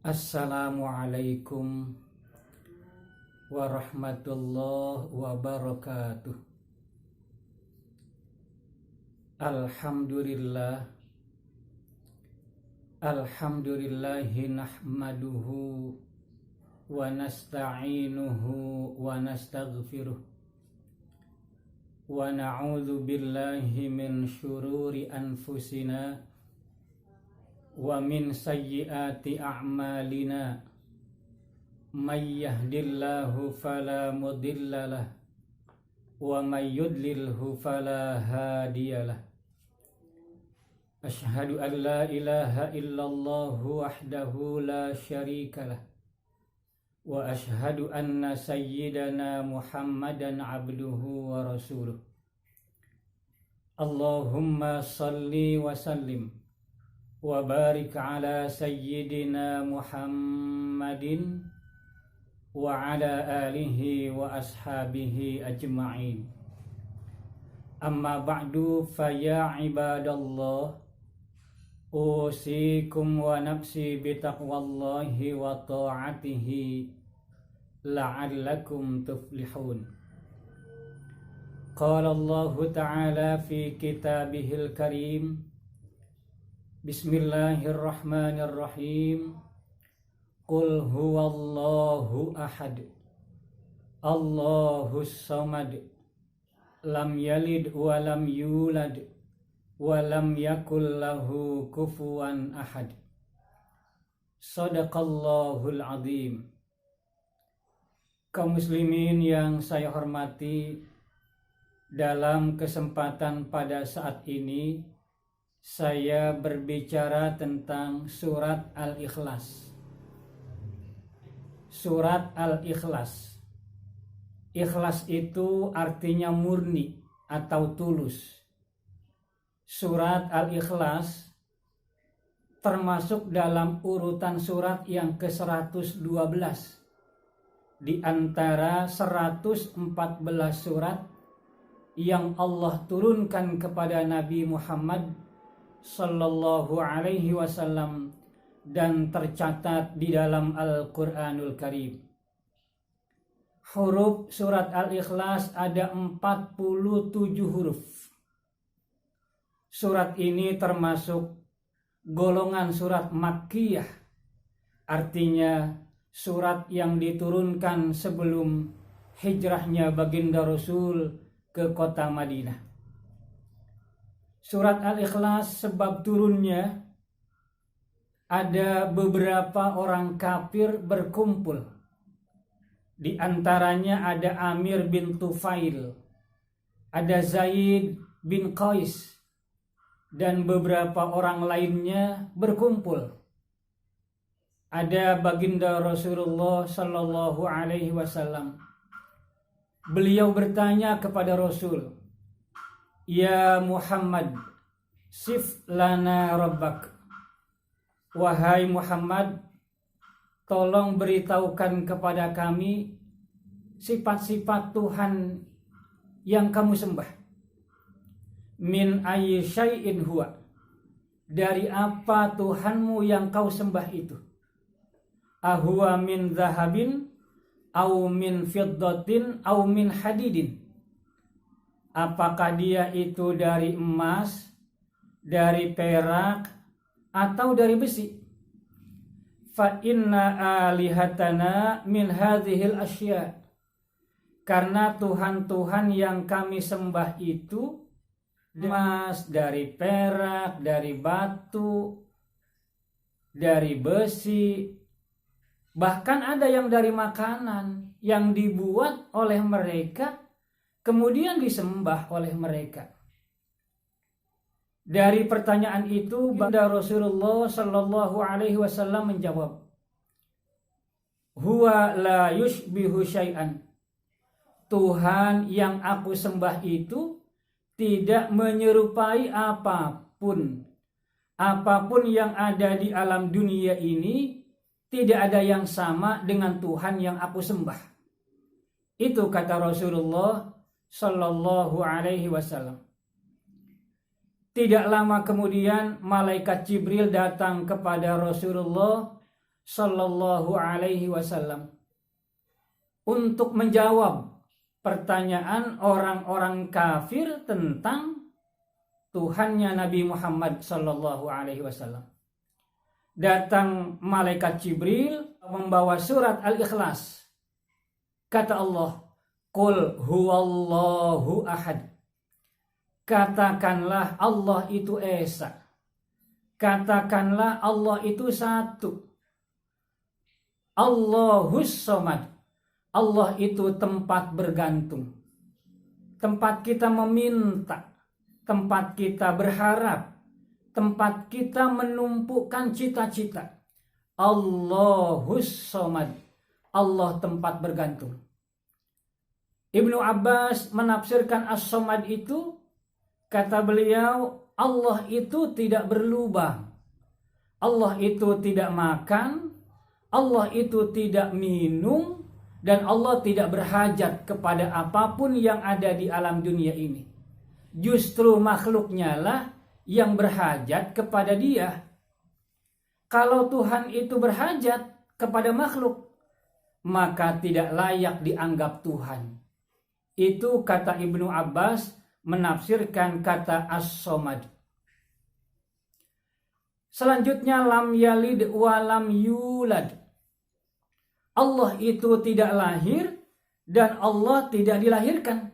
Assalamualaikum warahmatullahi wabarakatuh. Alhamdulillahi nahmaduhu wa nasta'inuhu wa nastaghfiruh wa na'udzu billahi min syururi anfusina wa min sayyiati a'malina. May yahdillahu fala mudhillalah wa may yudlilhu fala hadiyalah. Asyhadu an la ilaha illallah wahdahu la syarikalah wa asyhadu anna sayyidana Muhammadan abduhu wa rasuluh. Allahumma salli wa sallim wa barik ala sayyidina Muhammadin wa ala alihi wa ashabihi ajma'in. Amma ba'du, fa ya ibadallah, usikum wa nafsi bitaqwallahi wa ta'atihi la'allakum tuflihun. Qala Allah ta'ala fi kitabihil karim, Bismillahirrahmanirrahim. Qul huwallahu ahad, Allahus samad, lam yalid wa lam yulad wa lam yakul lahu kufuwan ahad. Shadaqallahul azim. Kaum muslimin yang saya hormati, dalam kesempatan pada saat ini saya berbicara tentang surat Al-Ikhlas. Surat Al-Ikhlas. Ikhlas itu artinya murni atau tulus. Surat Al-Ikhlas termasuk dalam urutan surat yang ke-112 di antara 114 surat yang Allah turunkan kepada Nabi Muhammad sallallahu alaihi wasallam dan tercatat di dalam Al-Qur'anul Karim. Huruf surat Al-Ikhlas ada 47 huruf. Surat ini termasuk golongan surat Makkiyah, artinya surat yang diturunkan sebelum hijrahnya baginda Rasul ke kota Madinah. Surat Al-Ikhlas sebab turunnya ada beberapa orang kafir berkumpul. Di antaranya ada Amir bin Tufail, ada Zaid bin Qais, dan beberapa orang lainnya berkumpul. Ada baginda Rasulullah sallallahu alaihi wasallam. Beliau bertanya kepada Rasul, "Ya Muhammad, sif lana rabbak." Wahai Muhammad, tolong beritahukan kepada kami sifat-sifat Tuhan yang kamu sembah. Min ayyi syai'in huwa. Dari apa Tuhanmu yang kau sembah itu? Ahuwa min zahabin, au min fiddatin, au min hadidin. Apakah dia itu dari emas, dari perak, atau dari besi? Fa inna alihatana min hadhil asya. Karena Tuhan-Tuhan yang kami sembah itu emas, dari perak, dari batu, dari besi, bahkan ada yang dari makanan yang dibuat oleh mereka kemudian disembah oleh mereka. Dari pertanyaan itu, baginda Rasulullah sallallahu alaihi wasallam menjawab, "Huwa la yushbihu syai'an." Tuhan yang aku sembah itu tidak menyerupai apapun. Apapun yang ada di alam dunia ini tidak ada yang sama dengan Tuhan yang aku sembah. Itu kata Rasulullah sallallahu alaihi wasallam. Tidak lama kemudian malaikat Jibril datang kepada Rasulullah Sallallahu Alaihi Wasallam untuk menjawab pertanyaan orang-orang kafir tentang Tuhannya Nabi Muhammad Sallallahu Alaihi Wasallam. Datang malaikat Jibril membawa surat Al-Ikhlas. Kata Allah, Qul huwallahu ahad. Katakanlah Allah itu esa. Katakanlah Allah itu satu. Allahus somad. Allah itu tempat bergantung. Tempat kita meminta. Tempat kita berharap. Tempat kita menumpukan cita-cita. Allahus somad. Allah tempat bergantung. Ibnu Abbas menafsirkan as-somad itu, kata beliau, Allah itu tidak berlubang. Allah itu tidak makan. Allah itu tidak minum. Dan Allah tidak berhajat kepada apapun yang ada di alam dunia ini. Justru makhluknya lah yang berhajat kepada Dia. Kalau Tuhan itu berhajat kepada makhluk, maka tidak layak dianggap Tuhan. Itu kata Ibnu Abbas menafsirkan kata as-somad. Selanjutnya lam yalid wa lam yulad. Allah itu tidak lahir dan Allah tidak dilahirkan.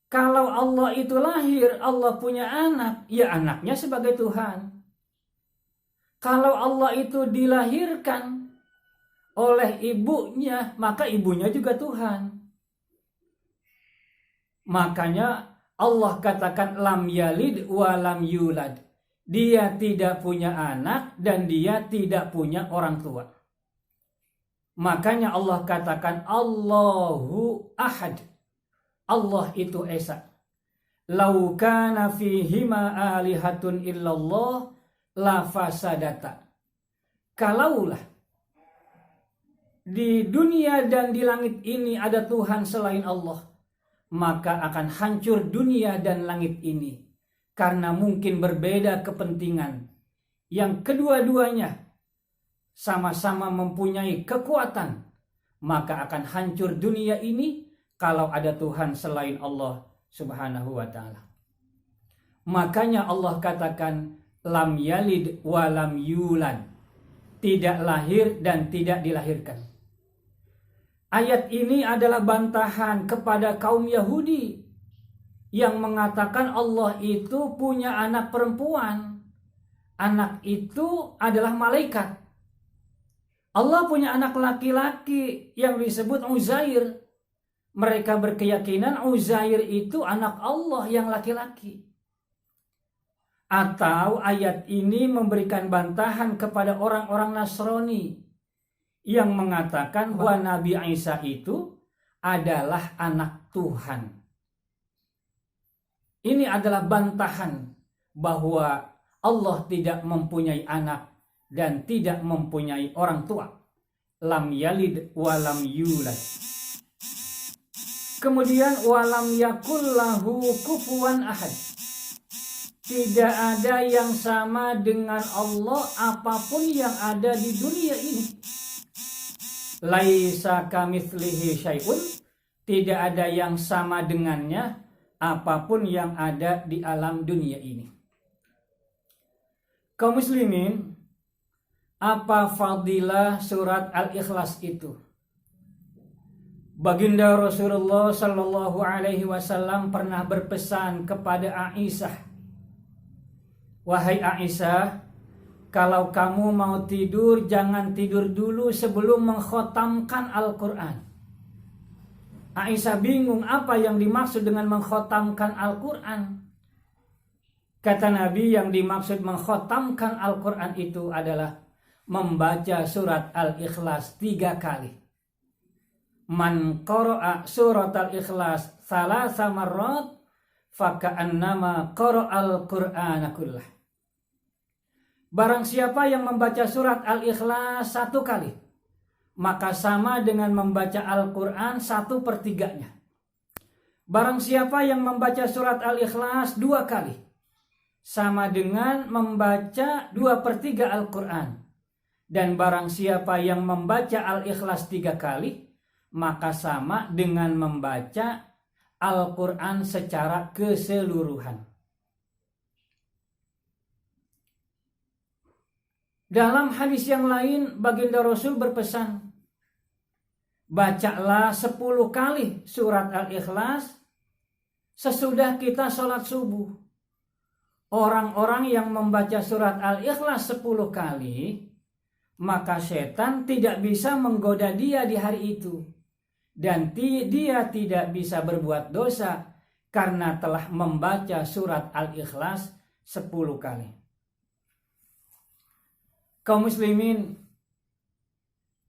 Kalau Allah itu lahir, Allah punya anak, ya anaknya sebagai Tuhan. Kalau Allah itu dilahirkan oleh ibunya, maka ibunya juga Tuhan. Makanya Allah katakan lam yalid wa lam yulad. Dia tidak punya anak dan dia tidak punya orang tua. Makanya Allah katakan Allahu ahad. Allah itu esa. Lau kana fihima alihatun illallah la fasadata. Kalaulah di dunia dan di langit ini ada Tuhan selain Allah, maka akan hancur dunia dan langit ini. Karena mungkin berbeda kepentingan. Yang kedua-duanya sama-sama mempunyai kekuatan, maka akan hancur dunia ini kalau ada Tuhan selain Allah Subhanahu wa ta'ala. Makanya Allah katakan lam yalid wa lam yulad. Tidak lahir dan tidak dilahirkan. Ayat ini adalah bantahan kepada kaum Yahudi yang mengatakan Allah itu punya anak perempuan. Anak itu adalah malaikat. Allah punya anak laki-laki yang disebut Uzair. Mereka berkeyakinan Uzair itu anak Allah yang laki-laki. Atau ayat ini memberikan bantahan kepada orang-orang Nasrani yang mengatakan bahwa Nabi Isa itu adalah anak Tuhan. Ini adalah bantahan bahwa Allah tidak mempunyai anak dan tidak mempunyai orang tua. Lam yalid wa lam yulad. Kemudian walam yakul lahu kufuwan ahad. Tidak ada yang sama dengan Allah apapun yang ada di dunia ini. Laisa kamitslihi syai'un. Tidak ada yang sama dengannya apapun yang ada di alam dunia ini. Kaum muslimin, apa fadilah surat Al-Ikhlas itu? Baginda Rasulullah Sallallahu Alaihi Wasallam pernah berpesan kepada Aisyah, wahai Aisyah, kalau kamu mau tidur jangan tidur dulu sebelum mengkhotamkan Al-Quran. Aisyah bingung apa yang dimaksud dengan mengkhotamkan Al-Quran. Kata Nabi, yang dimaksud mengkhotamkan Al-Quran itu adalah membaca surat Al-Ikhlas 3 kali. Man qara'a surat Al-Ikhlas 3 marrat faka'annama qara'al Qur'ana kullah. Barang siapa yang membaca surat Al-Ikhlas 1 kali, maka sama dengan membaca Al-Quran 1/3-nya. Barang siapa yang membaca surat Al-Ikhlas 2 kali, sama dengan membaca 2/3 Al-Quran. Dan barang siapa yang membaca Al-Ikhlas 3 kali, maka sama dengan membaca Al-Quran secara keseluruhan. Dalam hadis yang lain, baginda Rasul berpesan, bacalah 10 kali surat Al-Ikhlas sesudah kita sholat subuh. Orang-orang yang membaca surat Al-Ikhlas 10 kali, maka setan tidak bisa menggoda dia di hari itu. Dan dia tidak bisa berbuat dosa karena telah membaca surat Al-Ikhlas 10 kali. Kaum muslimin,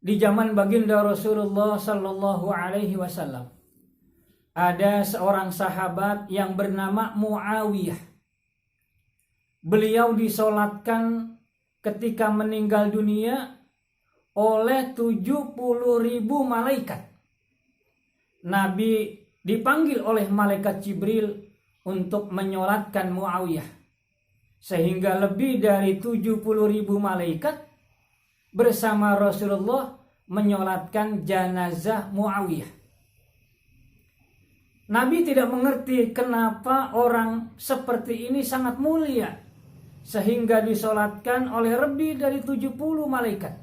di zaman baginda Rasulullah sallallahu alaihi wasallam ada seorang sahabat yang bernama Muawiyah. Beliau disolatkan ketika meninggal dunia oleh 70.000 malaikat. Nabi dipanggil oleh malaikat Jibril untuk menyolatkan Muawiyah. Sehingga lebih dari 70.000 malaikat bersama Rasulullah menyolatkan jenazah Muawiyah. Nabi tidak mengerti kenapa orang seperti ini sangat mulia sehingga disolatkan oleh lebih dari 70 malaikat.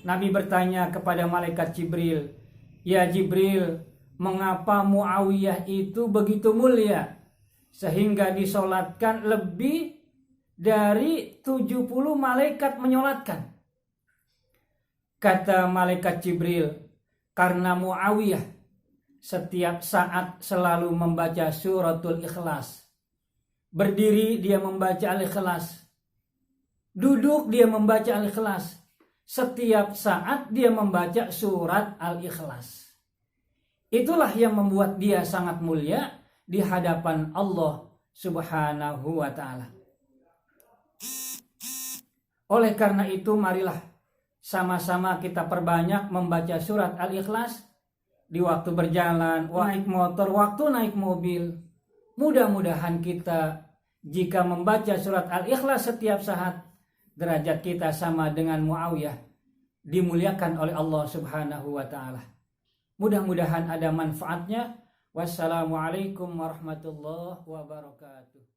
Nabi bertanya kepada malaikat Jibril, "Ya Jibril, mengapa Muawiyah itu begitu mulia sehingga disolatkan lebih dari 70 malaikat menyolatkan?" Kata malaikat Jibril, "Karena Muawiyah setiap saat selalu membaca suratul Ikhlas. Berdiri dia membaca Al-Ikhlas, duduk dia membaca Al-Ikhlas, setiap saat dia membaca surat Al-Ikhlas. Itulah yang membuat dia sangat mulia di hadapan Allah Subhanahu wa ta'ala." Oleh karena itu, marilah sama-sama kita perbanyak membaca surat Al-Ikhlas di waktu berjalan, naik motor, waktu naik mobil. Mudah-mudahan kita jika membaca surat Al-Ikhlas setiap saat, derajat kita sama dengan Muawiyah, dimuliakan oleh Allah Subhanahu wa ta'ala. Mudah-mudahan ada manfaatnya. Wassalamualaikum warahmatullahi wabarakatuh.